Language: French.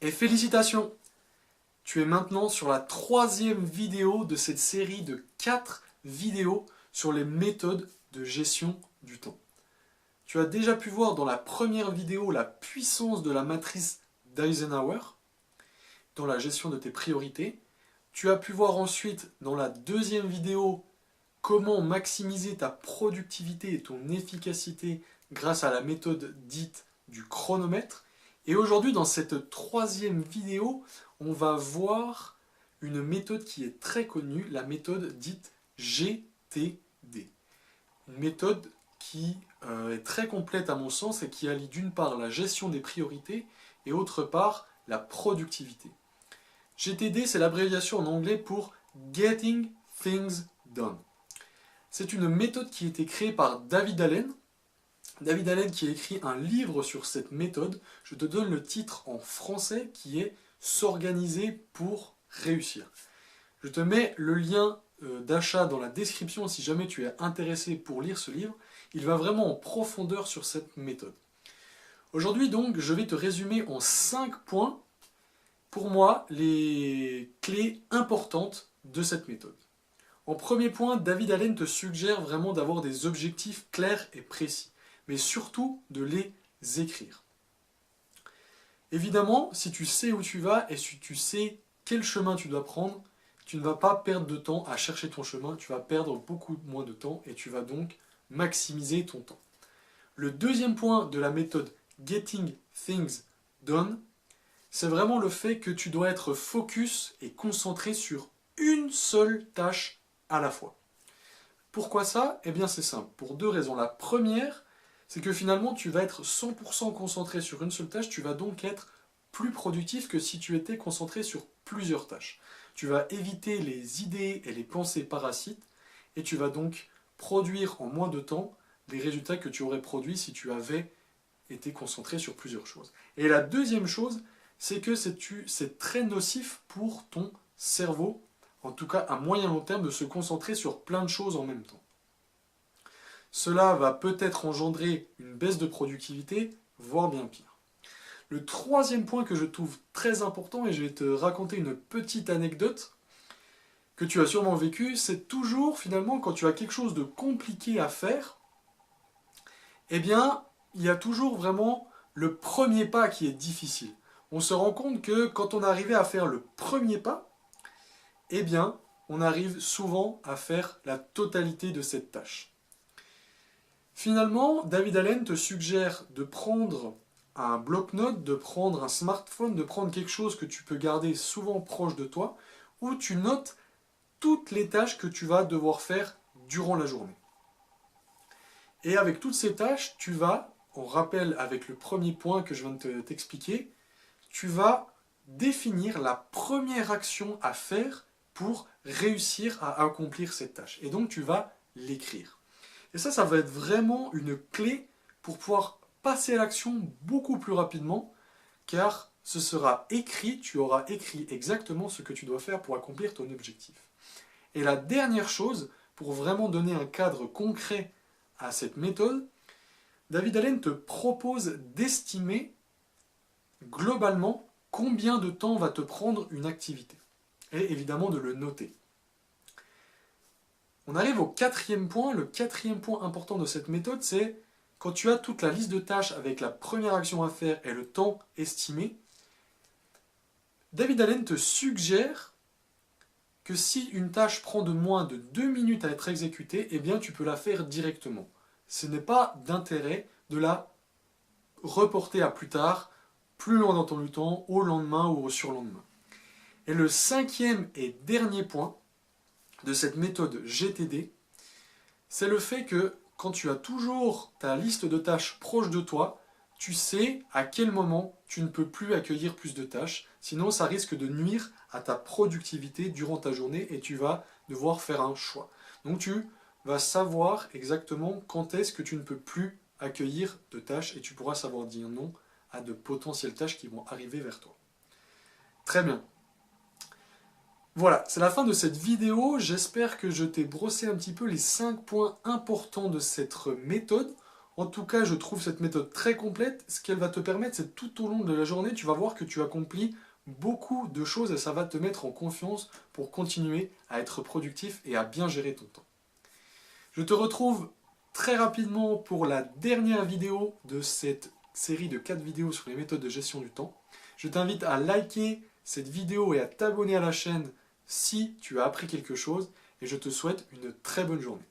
Et félicitations! Tu es maintenant sur la troisième vidéo de cette série de 4 vidéos sur les méthodes de gestion du temps. Tu as déjà pu voir dans la première vidéo la puissance de la matrice d'Eisenhower dans la gestion de tes priorités. Tu as pu voir ensuite dans la deuxième vidéo comment maximiser ta productivité et ton efficacité grâce à la méthode dite du chronomètre. Et aujourd'hui, dans cette troisième vidéo, on va voir une méthode qui est très connue, la méthode dite GTD. Une méthode qui est très complète à mon sens et qui allie d'une part la gestion des priorités et autre part la productivité. GTD, c'est l'abréviation en anglais pour Getting Things Done. C'est une méthode qui a été créée par David Allen. David Allen qui a écrit un livre sur cette méthode. Je te donne le titre en français qui est « S'organiser pour réussir ». Je te mets le lien d'achat dans la description si jamais tu es intéressé pour lire ce livre. Il va vraiment en profondeur sur cette méthode. Aujourd'hui donc, je vais te résumer en 5 points, pour moi, les clés importantes de cette méthode. En premier point, David Allen te suggère vraiment d'avoir des objectifs clairs et précis, mais surtout de les écrire. Évidemment, si tu sais où tu vas et si tu sais quel chemin tu dois prendre, tu ne vas pas perdre de temps à chercher ton chemin, tu vas perdre beaucoup moins de temps et tu vas donc maximiser ton temps. Le deuxième point de la méthode Getting Things Done, c'est vraiment le fait que tu dois être focus et concentré sur une seule tâche à la fois. Pourquoi ça? Eh bien c'est simple, pour 2 raisons. La première, c'est que finalement tu vas être 100% concentré sur une seule tâche, tu vas donc être plus productif que si tu étais concentré sur plusieurs tâches. Tu vas éviter les idées et les pensées parasites et tu vas donc produire en moins de temps les résultats que tu aurais produits si tu avais été concentré sur plusieurs choses. Et la deuxième chose, c'est que c'est très nocif pour ton cerveau, en tout cas à moyen long terme, de se concentrer sur plein de choses en même temps. Cela va peut-être engendrer une baisse de productivité, voire bien pire. Le troisième point que je trouve très important, et je vais te raconter une petite anecdote que tu as sûrement vécue, c'est toujours finalement quand tu as quelque chose de compliqué à faire, eh bien il y a toujours vraiment le premier pas qui est difficile. On se rend compte que quand on arrivait à faire le premier pas, eh bien, on arrive souvent à faire la totalité de cette tâche. Finalement, David Allen te suggère de prendre un bloc-notes, de prendre un smartphone, de prendre quelque chose que tu peux garder souvent proche de toi, où tu notes toutes les tâches que tu vas devoir faire durant la journée. Et avec toutes ces tâches, tu vas, en rappel avec le premier point que je viens de t'expliquer, tu vas définir la première action à faire pour réussir à accomplir cette tâche. Et donc tu vas l'écrire. Et ça va être vraiment une clé pour pouvoir passer à l'action beaucoup plus rapidement, car ce sera écrit, tu auras écrit exactement ce que tu dois faire pour accomplir ton objectif. Et la dernière chose, pour vraiment donner un cadre concret à cette méthode, David Allen te propose d'estimer globalement combien de temps va te prendre une activité. Et évidemment de le noter. On arrive au quatrième point. Le quatrième point important de cette méthode, c'est quand tu as toute la liste de tâches avec la première action à faire et le temps estimé, David Allen te suggère que si une tâche prend de moins de 2 minutes à être exécutée, eh bien tu peux la faire directement. Ce n'est pas d'intérêt de la reporter à plus tard, plus loin dans ton temps, au lendemain ou au surlendemain. Et le cinquième et dernier point de cette méthode GTD, c'est le fait que quand tu as toujours ta liste de tâches proche de toi, tu sais à quel moment tu ne peux plus accueillir plus de tâches, sinon ça risque de nuire à ta productivité durant ta journée et tu vas devoir faire un choix. Donc tu vas savoir exactement quand est-ce que tu ne peux plus accueillir de tâches et tu pourras savoir dire non à de potentielles tâches qui vont arriver vers toi. Très bien. Voilà, c'est la fin de cette vidéo. J'espère que je t'ai brossé un petit peu les 5 points importants de cette méthode. En tout cas, je trouve cette méthode très complète. Ce qu'elle va te permettre, c'est tout au long de la journée, tu vas voir que tu accomplis beaucoup de choses et ça va te mettre en confiance pour continuer à être productif et à bien gérer ton temps. Je te retrouve très rapidement pour la dernière vidéo de cette série de 4 vidéos sur les méthodes de gestion du temps. Je t'invite à liker cette vidéo et à t'abonner à la chaîne si tu as appris quelque chose et je te souhaite une très bonne journée.